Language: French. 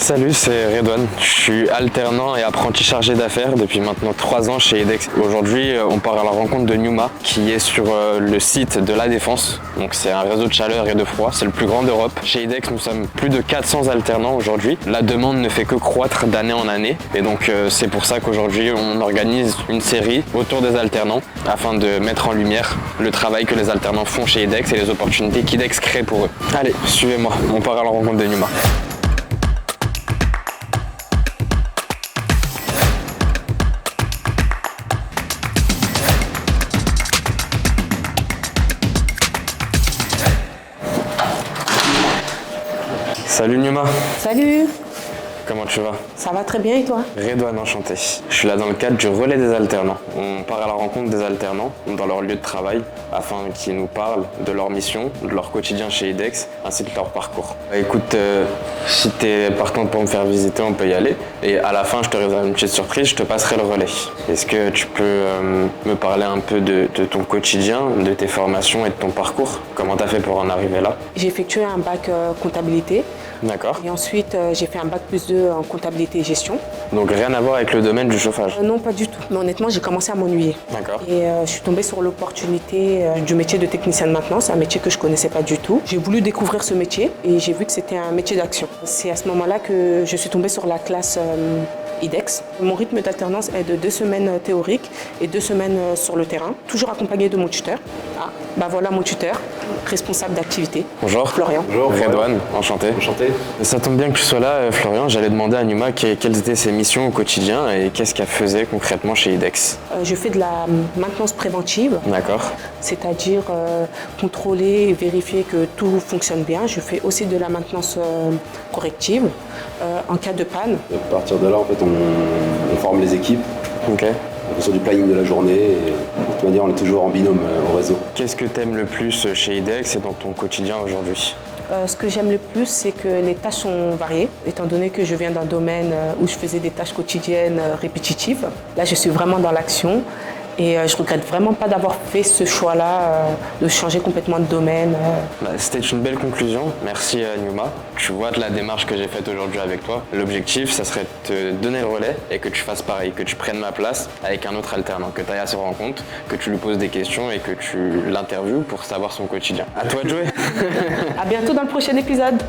Salut, c'est Redouane. Je suis alternant et apprenti chargé d'affaires depuis maintenant 3 ans chez IDEX. Aujourd'hui, on part à la rencontre de Numa qui est sur le site de La Défense. Donc c'est un réseau de chaleur et de froid, c'est le plus grand d'Europe. Chez IDEX, nous sommes plus de 400 alternants aujourd'hui. La demande ne fait que croître d'année en année et donc c'est pour ça qu'aujourd'hui on organise une série autour des alternants afin de mettre en lumière le travail que les alternants font chez IDEX et les opportunités qu'IDEX crée pour eux. Allez, suivez-moi, on part à la rencontre de Numa. Salut Numa. Salut, Comment tu vas? ça va très bien et toi? Redouane, enchanté. Je suis là dans le cadre du relais des alternants. On part à la rencontre des alternants dans leur lieu de travail afin qu'ils nous parlent de leur mission, de leur quotidien chez IDEX ainsi que de leur parcours. Écoute, si tu es partant pour me faire visiter, on peut y aller. Et à la fin, je te réserve une petite surprise, je te passerai le relais. Est-ce que tu peux me parler un peu de ton quotidien, de tes formations et de ton parcours? Comment tu as fait pour en arriver là? J'ai effectué un bac comptabilité D'accord. et ensuite j'ai fait un bac plus 2 en comptabilité et gestion. Donc rien à voir avec le domaine du chauffage? Non, pas du tout. Mais honnêtement, j'ai commencé à m'ennuyer. D'accord. Et je suis tombée sur l'opportunité du métier de technicien de maintenance, un métier que je connaissais pas du tout. J'ai voulu découvrir ce métier et j'ai vu que c'était un métier d'action. C'est à ce moment-là que je suis tombée sur la classe IDEX. Mon rythme d'alternance est de 2 semaines théoriques et 2 semaines sur le terrain, toujours accompagné de mon tuteur. Ah, bah voilà mon tuteur, responsable d'activité. Bonjour. Florian. Bonjour. Redouane, enchanté. Enchanté. Ça tombe bien que tu sois là, Florian. J'allais demander à Numa quelles étaient ses missions au quotidien et qu'est-ce qu'elle faisait concrètement chez IDEX. Je fais de la maintenance préventive, D'accord. c'est-à-dire contrôler et vérifier que tout fonctionne bien. Je fais aussi de la maintenance corrective en cas de panne. Et à partir de là, en fait, on forme les équipes Ok. en fonction du planning de la journée. Et de toute manière, on est toujours en binôme au réseau. Qu'est-ce que tu aimes le plus chez IDEX et dans ton quotidien aujourd'hui? Ce que j'aime le plus, c'est que les tâches sont variées, étant donné que je viens d'un domaine où je faisais des tâches quotidiennes répétitives. Là, je suis vraiment dans l'action et je regrette vraiment pas d'avoir fait ce choix-là, de changer complètement de domaine. C'était une belle conclusion. Merci Numa. Tu vois de la démarche que j'ai faite aujourd'hui avec toi. L'objectif, ça serait de te donner le relais et que tu fasses pareil, que tu prennes ma place avec un autre alternant, que tu ailles à sa rencontre, que tu lui poses des questions et que tu l'interviewes pour savoir son quotidien. À toi de jouer. À bientôt dans le prochain épisode.